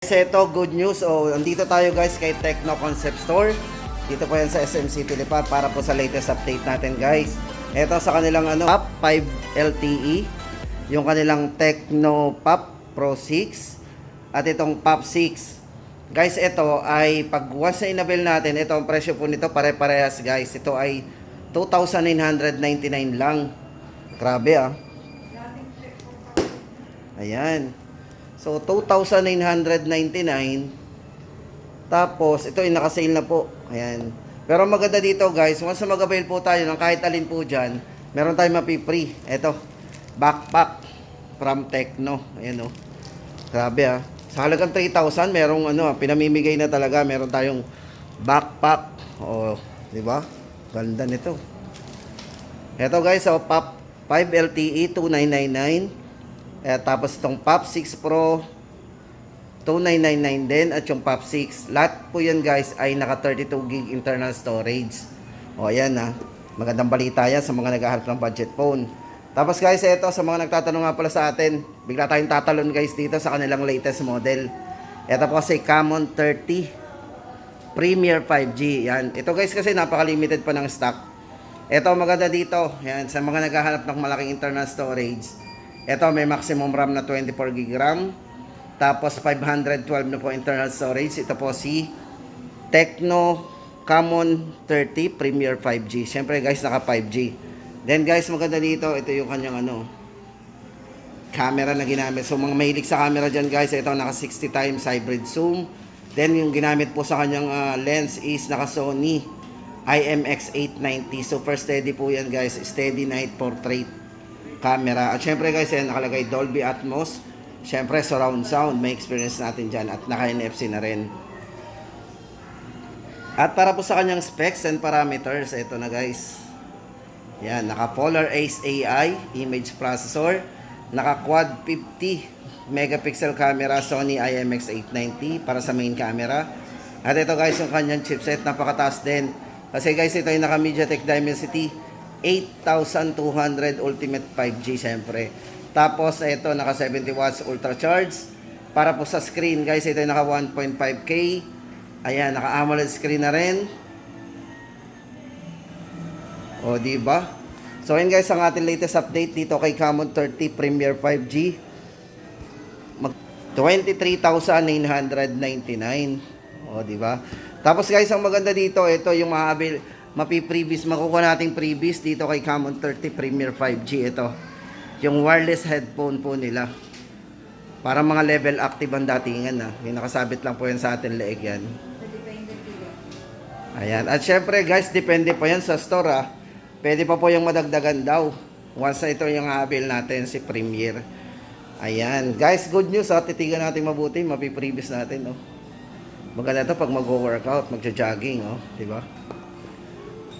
Ito, good news. Andito tayo guys kay Tecno Concept Store. Dito po yan sa SM City Lipa para po sa latest update natin guys. Ito sa kanilang POP 5 LTE, yung kanilang Tecno POP Pro 6 at itong POP 6. Guys, ito ay pag once na inabil natin, ito ang presyo po nito pare-parehas guys. Ito ay 2,999 lang. Grabe ah. Ayan. So, 2,999. Tapos, ito ay naka-sale na po. Ayan. Pero maganda dito guys, once na mag-avail po tayo ng kahit alin po dyan, meron tayong mapi-free. Ito, backpack from Tecno. Ayan o. Grabe ah. Sa halagang 3,000, merong pinamimigay na talaga. Meron tayong backpack. O, di ba? Ganda nito. Ito guys, POP 5 LTE 2,999. Tapos itong POP 6 Pro 2,999 din at yung POP 6. Lahat po yan guys ay naka 32 gig internal storage. O ayan na. Magandang balita yan sa mga naghahanap ng budget phone. Tapos guys, ito sa mga nagtatanong nga pala sa atin, bigla tayong tatalon guys dito sa kanilang latest model. Ito po kasi Camon 30 Premier 5G. Yan. Ito guys kasi napaka-limited pa ng stock. Ito maganda dito. Yan, sa mga naghahanap ng malaking internal storage. Ito may maximum RAM na 24 GB RAM. Tapos 512 na po internal storage. Ito po si Tecno Camon 30 Premier 5G. Siyempre guys, naka 5G. Then guys, maganda dito, ito yung kanyang camera na ginamit. So mga mahilig sa camera dyan guys, ito naka 60 times hybrid zoom. Then yung ginamit po sa kanyang lens is naka Sony IMX890. Super steady po yan guys. Steady night portrait camera. At syempre guys, yan nakalagay Dolby Atmos. Syempre surround sound, may experience natin dyan. At naka NFC na rin. At para po sa kanyang specs and parameters, ito na guys. Yan, naka Polar Ace AI image processor, naka quad 50 megapixel camera Sony IMX890 para sa main camera. At ito guys, yung kanyang chipset, napakataas din. Kasi guys, ito yung naka MediaTek Dimensity 8200 Ultimate 5G syempre. Tapos ito naka 70 watts ultra charge. Para po sa screen guys, ito yung naka 1.5K. Ayan, naka AMOLED screen na rin. O, di ba? So, yun guys, ang ating latest update dito kay Camon 30 Premier 5G. 23,999. O, di ba? Tapos guys, ang maganda dito, ito yung mapi-previous, makukuha nating previous dito kay Camon 30 Premier 5G. Ito, yung wireless headphone po nila. Para mga level active ang datingan na. Yung nakasabit lang po yan sa ating leeg yan. Ayan. At syempre guys, depende po yan sa store ah. Pwede pa po yung madagdagan daw. Once na ito yung avail natin, si Premier. Ayan. Guys, good news ha. Titigan natin mabuti. Mapiprevious natin. Oh. Maganda ito pag mag-workout, magja-jogging. Oh. Diba?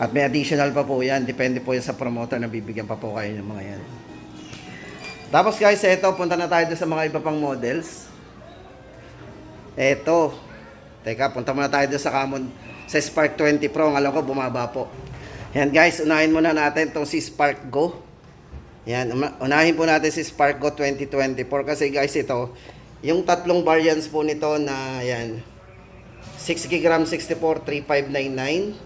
At may additional pa po yan. Depende po yan sa promoter na bibigyan pa po kayo ng mga yan. Tapos guys, ito. Punta na tayo sa mga iba pang models. Ito. Teka, punta muna tayo sa Camon. Sa Spark 20 Pro. Ang alam ko, bumaba po. Yan guys, unahin muna natin itong si Spark Go. Yan, unahin po natin si Spark Go 2024 kasi guys ito, yung tatlong variants po nito na yan, 6GB RAM 64, 3599.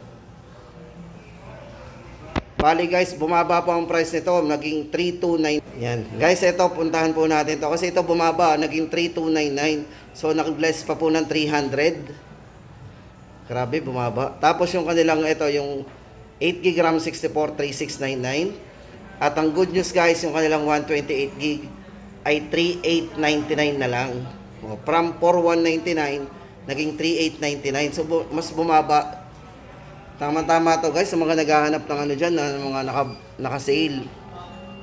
Bali guys, bumaba po ang price nito, naging 3299. Yan, guys ito, puntahan po natin to kasi ito bumaba, naging 3299. So nag-bless pa po ng 300. Grabe, bumaba. Tapos yung kanilang ito, yung 8GB RAM 64 3699. At ang good news guys, yung kanilang 128GB ay 3899 na lang. O, from 4199 naging 3899. So mas bumaba. Tama-tama to guys sa mga naghahanap ng diyan na mga naka-sale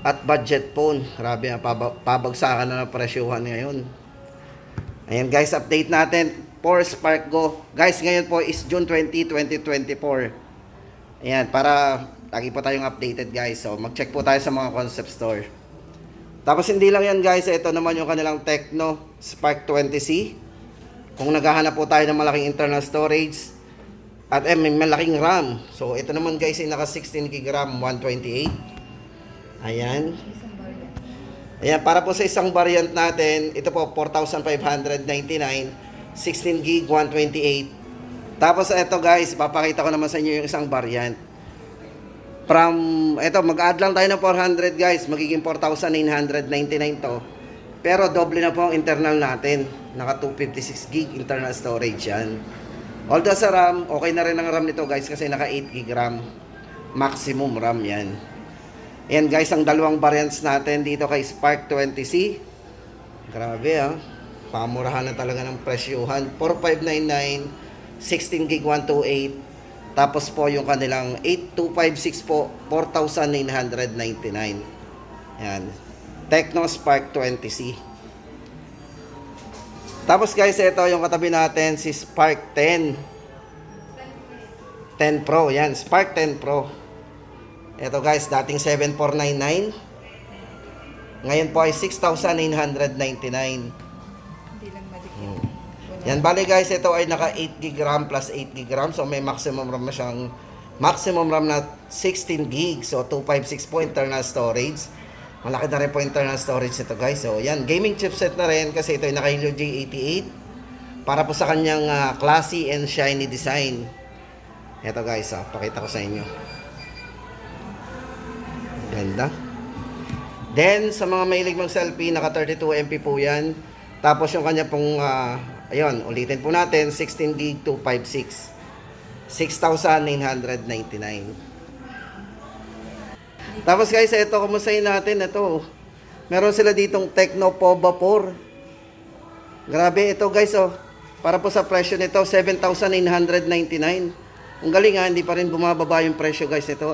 at budget phone. Grabe, pabagsakan na ng presyuhan ngayon. Ayan guys, update natin for Spark Go. Guys, ngayon po is June 20, 2024. Ayan, para lagi po tayong updated guys. So, mag-check po tayo sa mga concept store. Tapos hindi lang yan guys. Ito naman yung kanilang Tecno Spark 20C. Kung naghahanap po tayo ng malaking internal storage at may malaking RAM. So, ito naman guys ay naka 16GB RAM 128. Ayan. Ayan, para po sa isang variant natin, ito po 4,599, 16 gig, 128. Tapos ito guys, papakita ko naman sa inyo yung isang variant. From, ito, mag-add lang tayo ng 400 guys, magiging 4,999 to. Pero doble na po ang internal natin. Naka 256 gig internal storage yan. Although sa RAM, okay na rin ang RAM nito guys kasi naka 8 gig RAM. Maximum RAM yan. Ayan guys, ang dalawang variants natin dito kay Spark 20C. Grabe pamurahan na talaga ng presyuhan. 4,599, 16 gig 128. Tapos po yung kanilang 8256 po, 4,999. Yan. Tecno Spark 20C. Tapos guys, ito yung katabi natin, si Spark 10. 10 Pro, yan. Spark 10 Pro. Ito guys, dating 7,499. Ngayon po ay 6,999. Hindi lang madikit. Yan, bali guys, ito ay naka 8 gig RAM plus 8 gig RAM. So may maximum RAM na siyang, maximum RAM na 16 gig. So 256 po internal storage. Malaki na rin po internal storage ito guys. So yan, gaming chipset na rin kasi ito ay naka Helio G88. Para po sa kanyang classy and shiny design. Ito guys, pakita ko sa inyo. Ganda. Then, sa mga mahilig mag-selfie, naka 32 MP po yan. Tapos yung kanya pong, ayun, ulitin po natin, 16 gig 256. 6,999. Tapos guys, ito, kumustahin natin, ito. Meron sila ditong Tecno Pova 4. Grabe, ito guys, para po sa presyo nito, 7,999. Ang galing hindi pa rin bumababa yung presyo guys nito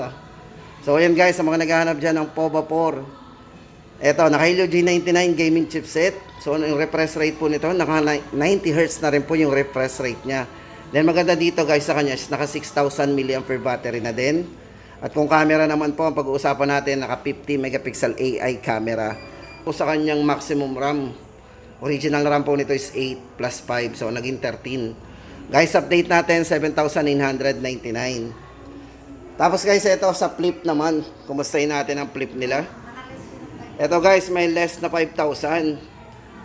So ayan guys, sa mga naghahanap dyan ng Pova 4. Ito, naka Helio G99 gaming chipset. So yung refresh rate po nito, naka 90 Hz na rin po yung refresh rate niya. Then maganda dito guys sa kanya, naka 6,000 mAh battery na din. At kung camera naman po, ang pag-uusapan natin, naka 50 megapixel AI camera. Po sa kanyang maximum RAM, original RAM po nito is 8 plus 5, so naging 13. Guys, update natin, 7,999. Tapos guys, ito sa flip naman. Kumustahin natin ang flip nila. Ito guys, may less na 5,000.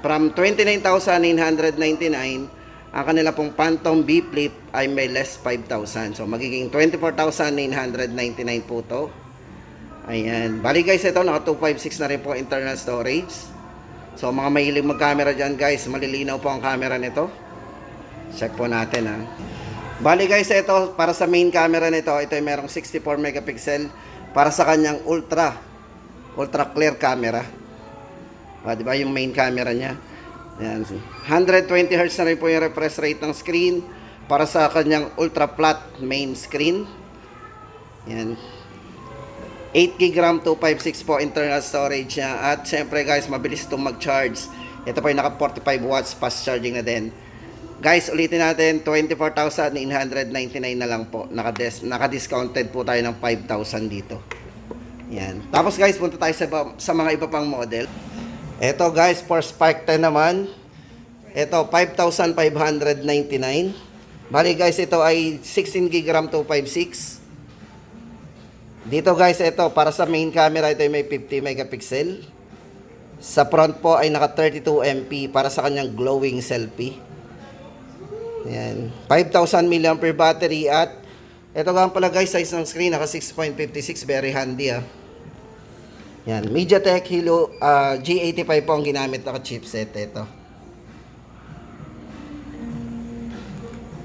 From 29,999, ang kanila pong Phantom B Flip ay may less 5,000. So magiging 24,999 po to. Ayan. Bali guys, ito naka 256 na rin po internal storage. So mga mahilig mag-camera dyan guys, malilinaw po ang camera nito. Check po natin Bali guys, ito para sa main camera nito, ito ay merong 64 megapixel para sa kanyang ultra clear camera. Di ba yung main camera niya? Ayan. 120 Hz na rin po yung refresh rate ng screen para sa kanyang ultra flat main screen. Ayan. 8 gig RAM 256 po internal storage niya. At syempre guys, mabilis itong mag-charge. Ito po ay naka 45 watts fast charging na din. Guys, ulitin natin, 24,999 na lang po. Naka-discounted po tayo ng 5,000 dito. Yan. Tapos guys, punta tayo sa mga iba pang model. Ito guys, for Spark 10 naman. Ito, 5,599. Bali guys, ito ay 16 gig RAM 256. Dito guys, ito, para sa main camera, ito ay may 50 megapixel. Sa front po ay naka 32 MP para sa kanyang glowing selfie. Yan. 5,000 mAh battery at ito nga pala guys, size ng screen naka 6.56, very handy Yan, MediaTek Helio G85 po ang ginamit na chipset ito.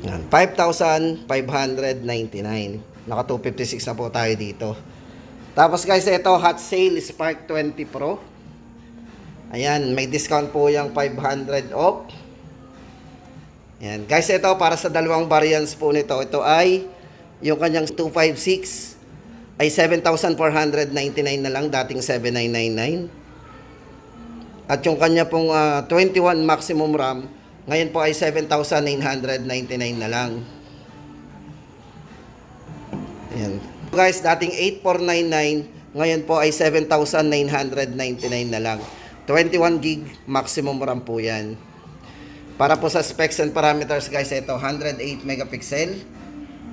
Yan, 5,599. Naka 256 na po tayo dito. Tapos guys, ito hot sale Spark 20 Pro. Ayan, may discount po yung 500 off. Yan. Guys, ito para sa dalawang variants po nito. Ito ay yung kanyang 256 ay 7,499 na lang, dating 7,999. At yung kanya pong 21 maximum RAM, ngayon po ay 7,999 na lang. Yan. Guys, dating 8,499, ngayon po ay 7,999 na lang. 21 gig maximum RAM po yan. Para po sa specs and parameters guys, ito 108 megapixel.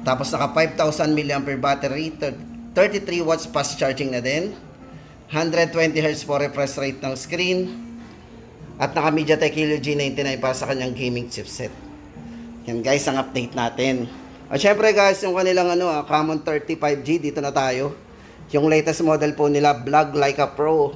Tapos naka 5,000 mAh battery, 33 watts fast charging na din. 120Hz po refresh rate ng screen. At naka MediaTek Helio G99 para sa kanyang gaming chipset. Yan guys, ang update natin. At syempre guys, yung kanilang Common 35G, dito na tayo. Yung latest model po nila, Vlog Leica Pro.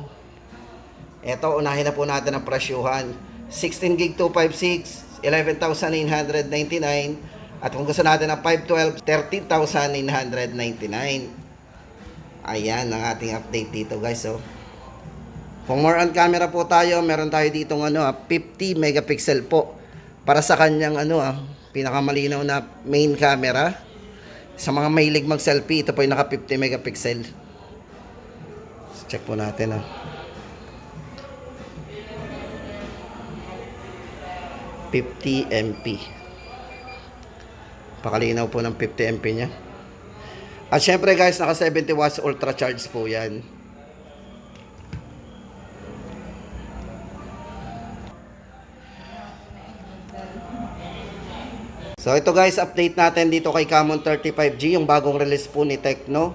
Ito, unahin na po natin ang presyuhan. 16GB 256, 11,999. At kung gusto natin ng 512, 13,999. Ayan ang ating update dito guys. So, kung more on camera po tayo, meron tayo dito 50 megapixel po. Para sa kanyang pinakamalinaw na main camera. Sa mga mahilig mag-selfie, ito po yung naka 50 megapixel. So, check po natin 50 MP. Pakalinaw po ng 50 MP nya. At syempre guys, naka 70 watts ultra charge po yan. So ito guys, update natin dito kay Common 35G, yung bagong release po ni Tecno.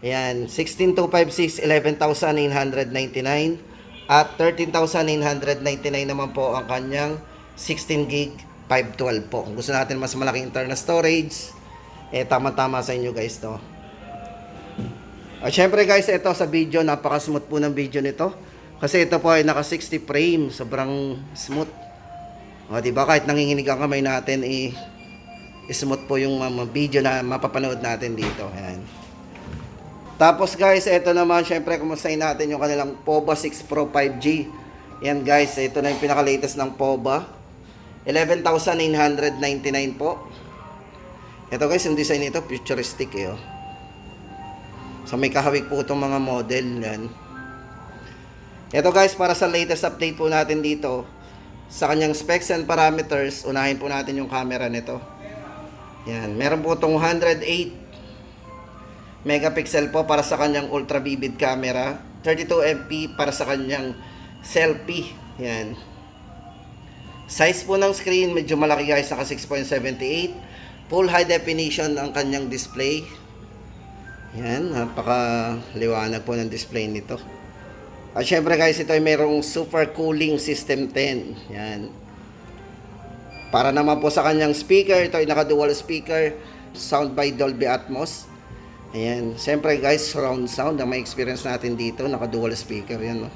Ayan, 16,256, 11,999 at 13,999 naman po ang kanyang 16GB 512 po. Kung gusto natin mas malaking internal storage, tama-tama sa inyo guys to. At syempre guys, ito sa video, napaka-smooth po ng video nito. Kasi ito po ay naka 60 frame, sobrang smooth. O diba, kahit nanginginig ang kamay natin, smooth po yung video na mapapanood natin dito. Ayan. Tapos guys, ito naman, syempre, kumustahin natin yung kanilang POBA 6 Pro 5G. Yan guys, ito na yung pinaka-latest ng POBA. 11,999 po. Ito guys, yung design nito, futuristic oh. So may kahawig po itong mga model. Yan. Ito guys, para sa latest update po natin dito, sa kanyang specs and parameters, unahin po natin yung camera nito. Yan, meron po itong 108 megapixel po para sa kanyang ultra vivid camera, 32 MP para sa kanyang selfie. Yan. Size po ng screen, medyo malaki guys, naka 6.78. Full high definition ang kanyang display. Yan, napaka-liwanag po ng display nito. At syempre guys, ito ay mayroong super cooling system 10. Yan. Para naman po sa kanyang speaker, ito ay naka-dual speaker, sound by Dolby Atmos. Ayan. Syempre guys, surround sound ang may experience natin dito, naka-dual speaker yan. No?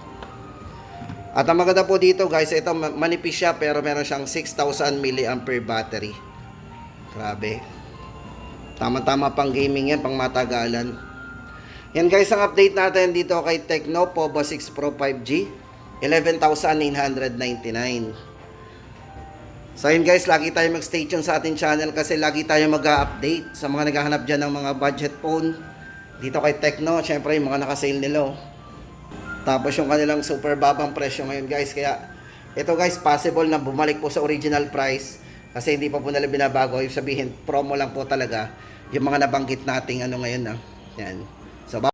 At ang maganda po dito guys, ito manipis siya pero meron siyang 6,000 mAh battery. Grabe. Tama-tama pang gaming yan, pang matagalan. Yan guys, ang update natin dito kay Tecno POBA 6 Pro 5G, 11,999. So yun guys, lagi tayo mag-stay tuned sa ating channel kasi lagi tayo mag-update sa mga naghahanap dyan ng mga budget phone. Dito kay Tecno, syempre yung mga naka-sale nila. Tapos yung kanilang super babang presyo ngayon guys. Kaya ito guys, possible na bumalik po sa original price kasi hindi pa po nila binabago. Yung sabihin, promo lang po talaga yung mga nabanggit nating ngayon na. Yan.